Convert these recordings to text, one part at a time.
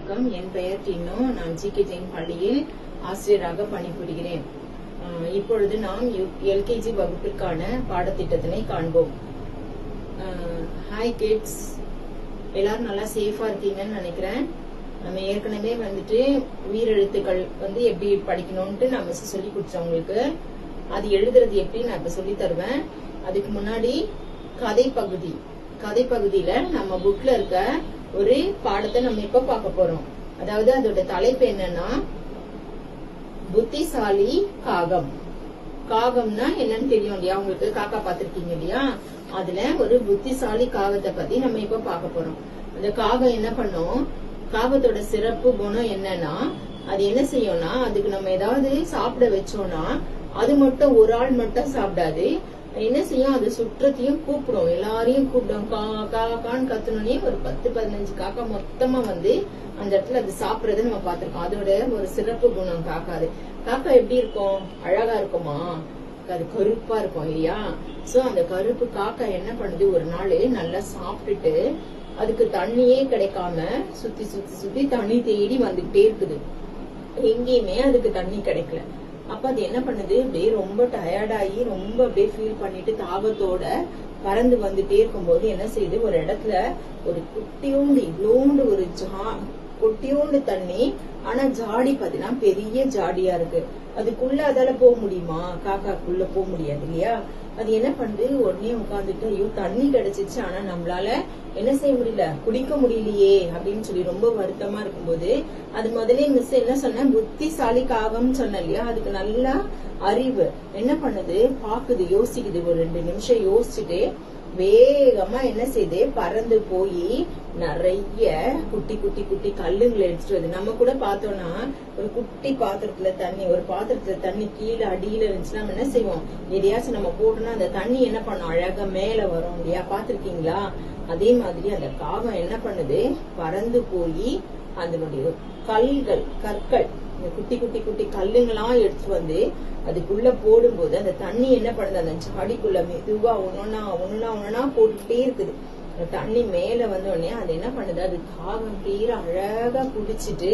வணக்கம். என் பெயர் டின்னு. நான் ஜிகே ஜெயின் பள்ளியில் ஆசிரியராக பணிபுரிகிறேன். இப்பொழுது நாம் எல்கேஜி வகுப்பிற்கான பாடத்திட்டத்தினை காண்போம். ஹாய் கிட்ஸ், எல்லாரும் நல்லா சேஃபா இருக்கீங்கன்னு நினைக்கிறேன். நம்ம ஏற்கனவே உயிரெழுத்துக்கள் எப்படி படிக்கணும்ட்டு நம்ம சொல்லி கொடுத்தோம் உங்களுக்கு. அது எழுதுறது எப்படி நான் இப்ப சொல்லி தருவேன். அதுக்கு முன்னாடி கதை பகுதியில நம்ம புக்ல இருக்க ஒரு பாடத்தை நம்ம இப்ப பார்க்க போறோம். அதாவது அதோட தலைப்பு என்னன்னா புத்திசாலி காகம். காகம்னா என்னன்னு தெரியும் இல்லையா உங்களுக்கு? காக்கா பாத்திருக்கீங்க இல்லையா? அதுல ஒரு புத்திசாலி காகத்தை பத்தி நம்ம இப்ப பார்க்க போறோம். அந்த காகம் என்ன பண்ணும்? காகத்தோட சிறப்பு குணம் என்னன்னா, அது என்ன செய்யும்னா, அதுக்கு நம்ம ஏதாவது சாப்பிட வச்சோம்னா அது மட்டும் ஒரு ஆள் மட்டும் சாப்பிடாது. என்ன செய்யும்? அது சுற்றத்தையும் கூப்பிடும், எல்லாரையும் கூப்பிடும். காக்கான்னு கத்துனோடனே ஒரு 10-15 காக்கா மொத்தமா அந்த இடத்துல அது சாப்பிடறத நம்ம பாத்திருக்கோம். அதோட ஒரு சிறப்பு குணம் காக்காது. காக்கா எப்படி இருக்கும்? அழகா இருக்குமா? அது கருப்பா இருக்கும் இல்லையா? சோ அந்த கருப்பு காக்கா என்ன பண்ணுது? ஒரு நாள் நல்லா சாப்பிட்டுட்டு அதுக்கு தண்ணியே கிடைக்காம சுத்தி சுத்தி சுத்தி தண்ணி தேடி வந்துகிட்டே இருக்குது. எங்கேயுமே அதுக்கு தண்ணி கிடைக்கல. அப்ப அது என்ன பண்ணுது? அப்படியே ரொம்ப டயர்டாகி ரொம்ப அப்படியே ஃபீல் பண்ணிட்டு தாகத்தோட பறந்து வந்துட்டே இருக்கும்போது என்ன செய்யுது? ஒரு இடத்துல ஒரு குட்டியோண்டு இவ்வளோண்டு ஒரு குட்டியோண்டு தண்ணி, ஆனா ஜாடி பாத்தீங்கன்னா பெரிய ஜாடியா இருக்கு. அதுக்குள்ள அதால போக முடியுமா? காக்காக்குள்ள போக முடியாது இல்லையா? அது என்ன பண்ணுது? உடனே உட்காந்துட்டு, ஐயோ தண்ணி கிடைச்சிச்சு, ஆனா நம்மளால என்ன செய்ய முடியல, குடிக்க முடியலையே அப்படின்னு சொல்லி ரொம்ப வருத்தமா இருக்கும்போது, அது முதலே மிஸ் என்ன சொன்ன, புத்திசாலி காகம் சொன்ன இல்லையா? அதுக்கு நல்லா அறிவு என்ன பண்ணுது? பாக்குது, யோசிக்குது. ஒரு 2 நிமிஷம் யோசிச்சுட்டு வேகமா என்ன செய்யுது? பறந்து போய் நிறைய குட்டி குட்டி குட்டி கல்லுங்களை எடுத்துட்டு வருது. நம்ம கூட பார்த்தோம்னா ஒரு குட்டி பாத்திரத்துல தண்ணி கீழே அடியில இருந்துச்சுன்னா நம்ம என்ன செய்வோம்? எதையாச்சும் நம்ம போட்டோம்னா அந்த தண்ணி என்ன பண்ணும்? அழகா மேல வரும் இல்லையா? பாத்திருக்கீங்களா? அதே மாதிரி அந்த காகம் என்ன பண்ணுது? பறந்து போய் அதனுடைய கற்கள், இந்த குட்டி குட்டி குட்டி கல்லுங்கெல்லாம் எடுத்துட்டு அதுக்குள்ள போடும்போது அந்த தண்ணி என்ன பண்ணுது? அந்த ஜாடிக்குள்ள மெதுவா ஒன்னொன்னா போட்டுட்டே இருக்குது. தண்ணி மேல உடனே அது என்ன பண்ணுது? அது காகம் பேர அழகா குடிச்சிட்டு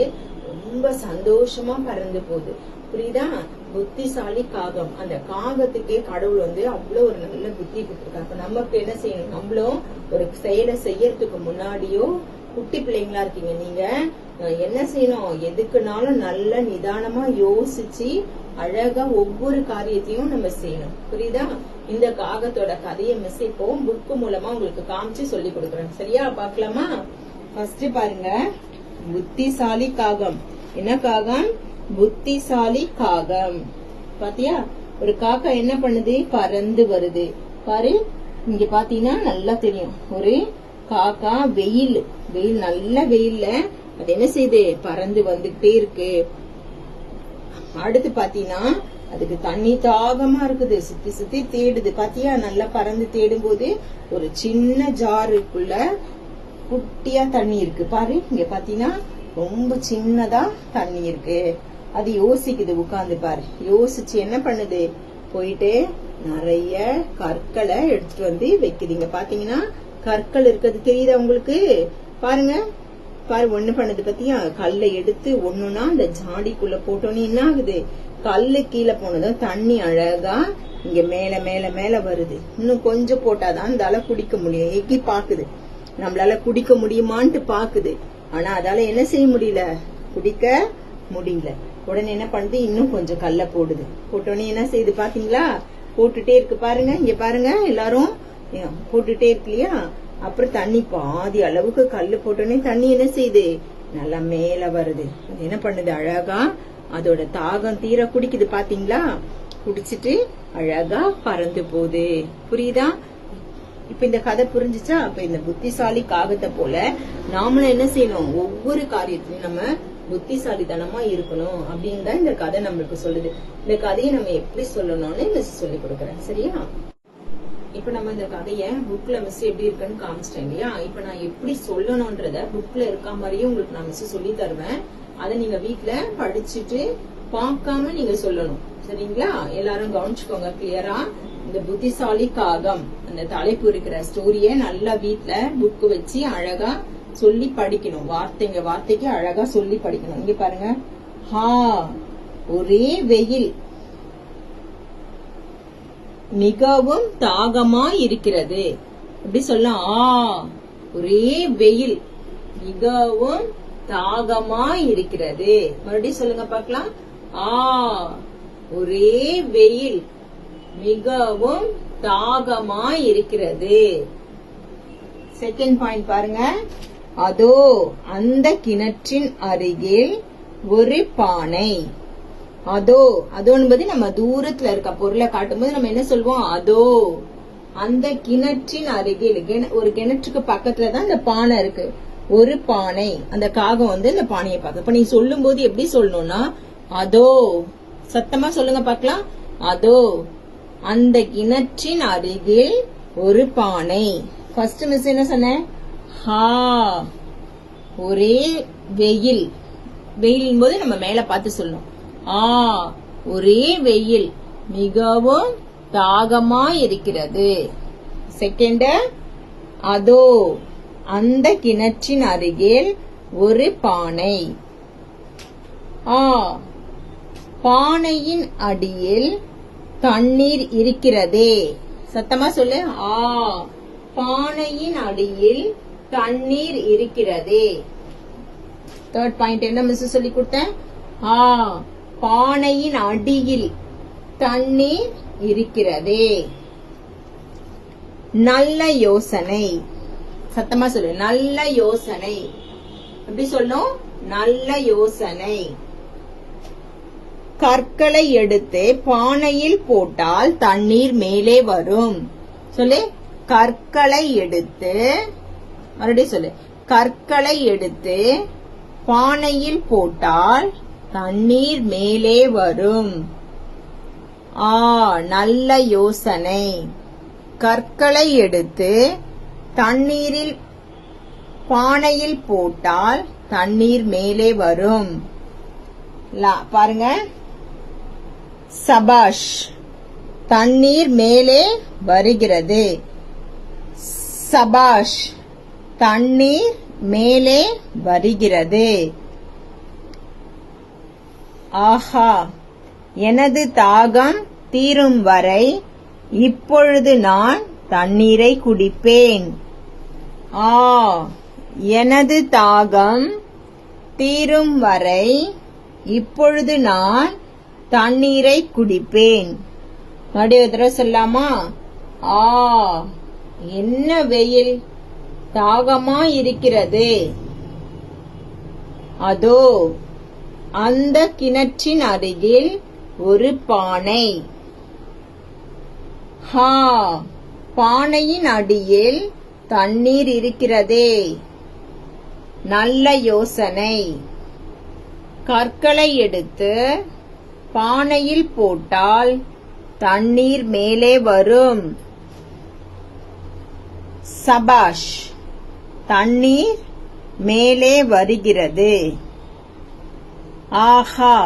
ரொம்ப சந்தோஷமா பறந்து போகுது. புரியுதா? புத்திசாலி காகம். அந்த காகத்துக்கே கடவுள் அவ்வளவு ஒரு நல்ல புத்தி கொடுத்திருக்காங்க. நமக்கு என்ன செய்யணும்? நம்மளும் ஒரு செயலை செய்யறதுக்கு முன்னாடியோ, குட்டி பிள்ளைங்களா இருக்கீங்க நீங்க, என்ன செய்யணும்? எதுக்குனாலும் நல்ல நிதானமா யோசிச்சு அழகா ஒவ்வொரு காரியத்தையும் நம்ம செய்யணும். புரியுதா? இந்த காகத்தோட கதையை மிஸ் இப்போ புக்கு மூலமா உங்களுக்கு காமிச்சு சொல்லி கொடுக்குறேன். சரியா? பாக்கலாமா? ஃபர்ஸ்ட் பாருங்க, புத்திசாலி காகம். என்ன காகம்? புத்திசாலி காகம். பாத்தியா? ஒரு காக்கா என்ன பண்ணுது? பறந்து வருது. பாரு, இங்க பாத்தீங்கன்னா நல்லா தெரியும். ஒரு காக்கா வெயில் நல்ல வெயில்ல அது என்ன செய்யுது? பறந்து வந்துகிட்டே இருக்கு. அடுத்து பாத்தீங்கன்னா அதுக்கு தண்ணி தாகமா இருக்குது. சுத்தி சுத்தி தேடுது. பாத்தியா? நல்லா பறந்து தேடும் போது ஒரு சின்ன ஜாருக்குள்ள குட்டியா தண்ணி இருக்கு. பாரு, இங்க பாத்தீங்கன்னா ரொம்ப சின்னதா தண்ணி இருக்கு. அது யோசிக்குது. உட்கார்ந்து பாரு, யோசிச்சு என்ன பண்ணுது? போயிட்டு நிறைய கற்களை எடுத்துட்டு வைக்குதுங்க. பாத்தீங்கன்னா கற்கள் இருக்கிறது தெரியுதா உங்களுக்கு? பாருங்க, ஒண்ணு பண்ணது பத்தியா? கல்லை எடுத்து ஒண்ணுன்னா அந்த ஜாடிக்குள்ள போட்டோன்னு என்ன ஆகுது? கல்லு கீழே போனதும் தண்ணி அழகா இங்க மேல மேல மேல வருது. இன்னும் கொஞ்சம் போட்டாதான் அதால குடிக்க முடியும். எக்கி பாக்குது, நம்மளால குடிக்க முடியுமான்ட்டு பாக்குது. ஆனா அதால என்ன செய்ய முடியல? குடிக்க முடியல. உடனே என்ன பண்ணுது? இன்னும் கொஞ்சம் கல்ல போடுது. போட்டோன்னே என்ன செய்யுது? பாத்தீங்களா? போட்டுட்டே இருக்கு. பாருங்க, இங்க பாருங்க, எல்லாரும் போட்டுட்டே இருக்கு இல்லையா? அப்புறம் தண்ணி பாதி அளவுக்கு கல்லு போட்டோன்னே தண்ணி என்ன செய்யுது? நல்லா மேல வருது. அது என்ன பண்ணுது? அழகா அதோட தாகம் தீர குடிக்குது. பாத்தீங்களா? குடிச்சிட்டு அழகா பறந்து போகுது. புரியுதா? இப்ப இந்த கதை புரிஞ்சுச்சா? அப்ப இந்த புத்திசாலி காகத்தை போல நாமளும் என்ன செய்யணும்? ஒவ்வொரு காரியத்திலையும் நம்ம புத்திசாலித்தனமா இருக்கணும் அப்படின்னு தான் இந்த கதை நம்மளுக்கு சொல்லுது. இந்த கதையை நம்ம எப்படி சொல்லணும்னு சொல்லி கொடுக்கறேன். சரியா? இப்ப நம்ம இந்த கதைய புக்ல மிஸ் எப்படி இருக்குன்னு காமிச்சிட்டேன் இல்லையா? இப்ப நான் எப்படி சொல்லணும்ன்றத புக்ல இருக்க மாதிரியே உங்களுக்கு நான் மிஸ் சொல்லி தருவேன். அதை நீங்க வீட்டுல படிச்சுட்டு பார்க்காம நீங்க சொல்லணும். சரிங்களா? எல்லாரும் கவனிச்சுக்கோங்க கிளியரா. இந்த புத்திசாலி காகம் அந்த தலைப்பு இருக்கிற ஸ்டோரிய நல்லா வீட்டுல புக் வச்சு அழகா சொல்லி படிக்கணும். வார்த்தைக்கு அழகா சொல்லி படிக்கணும். இங்க பாருங்க, ஹா ஒரே வெயில், மிகவும் தாகமா இருக்கிறது. எப்படி சொல்லலாம்? ஆ ஒரே வெயில், மிகவும் தாகமா இருக்கிறது. மறுபடியும் சொல்லுங்க பார்க்கலாம். ஆ ஒரே வெயில், மிகவும் தாகமா இருக்கிறது. செகண்ட் பாயிண்ட் பாருங்க. அதோ அந்த கிணற்றின் அருகில் ஒரு பானை. அதோ என்பது நம்ம தூரத்துல இருக்க பொருளை காட்டும் போது நம்ம என்ன சொல்வோம்? அதோ அந்த கிணற்றின் அருகில், ஒரு கிணற்றுக்கு பக்கத்துலதான் இந்த பானை இருக்கு. ஒரு பானை. அந்த காகம் வந்து இந்த பானையை பார்க்க. இப்ப நீ சொல்லும் போது எப்படி சொல்லணும்னா, அதோ, சத்தமா சொல்லுங்க பார்க்கலாம். அதோ அந்த கிணற்றின் அருகில் ஒரு பானை. ஃபர்ஸ்ட் மிஸ் என்ன சொன்னேன்? ஹா ஒரே வெயில். வெயில் போது நம்ம மேல பார்த்து சொல்லணும். ஆ ஒரே வெயில், மிகவும் தாகமா இருக்கிறது. செகண்ட், அதோ அந்த கிணற்றின் அருகில் ஒரு பானை. ஆ பானையின் அடியில் தண்ணீர் இருக்கிறதே. சத்தமா சொல்லு. ஆ பானையின் அடியில் தண்ணீர் இருக்கிறதே. தேர்ட் பாயிண்ட் என்ன மிஸ் சொல்லி கொடுத்தேன்? ஆ பானையின் அடியில் தண்ணீர் இருக்கிறதே. நல்ல யோசனை. சத்தமா சொல்லு. நல்ல யோசனை. எப்படி சொல்லணும்? நல்ல யோசனை. கற்களை எடுத்து பானையில் போட்டால் தண்ணீர் மேலே வரும். சொல்லு. கற்களை எடுத்து, மறுபடியும் சொல்லு. கற்களை எடுத்து பானையில் போட்டால் தண்ணீர் மேலே வரும். ஆ நல்ல யோசனை. கற்களை எடுத்து தண்ணீரில் பானையில் போட்டால் தண்ணீர் மேலே வரும். பாருங்க. சபாஷ் தண்ணீர் மேலே வருகிறது. சபாஷ் தண்ணீர் மேலே வருகிறது. ஆஹா எனது தாகம் தீரும் வரை இப்பொழுது நான் தண்ணீரை குடிப்பேன். ஆ எனது தாகம் தீரும் வரை இப்பொழுது நான் தண்ணீரை குடிப்பேன். மறுபடியும் சொல்லாமா? ஆ என்ன வெயில், தாகமா இருக்கிறது. அதோ அந்த கிணற்றின் அருகில் ஒரு பானை. ஹா பானையின் அடியில் தண்ணீர் இருக்கிறதே. நல்ல யோசனை. கற்களை எடுத்து பானையில் போட்டால் தண்ணீர் மேலே வரும். சபாஷ் தண்ணீர் மேலே வருகிறது. ஆஹா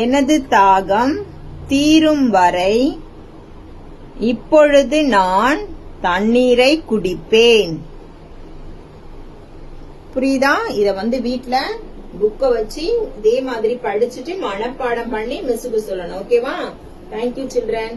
எனது தாகம் தீரும் வரை இப்பொழுது நான் தண்ணீரை குடிப்பேன். புரியுதா? இத வீட்ல புக்க வச்சு இதே மாதிரி படிச்சுட்டு மனப்பாடம் பண்ணி மிஸ்ஸுக்கு சொல்லணும். ஓகேவா? Thank you children.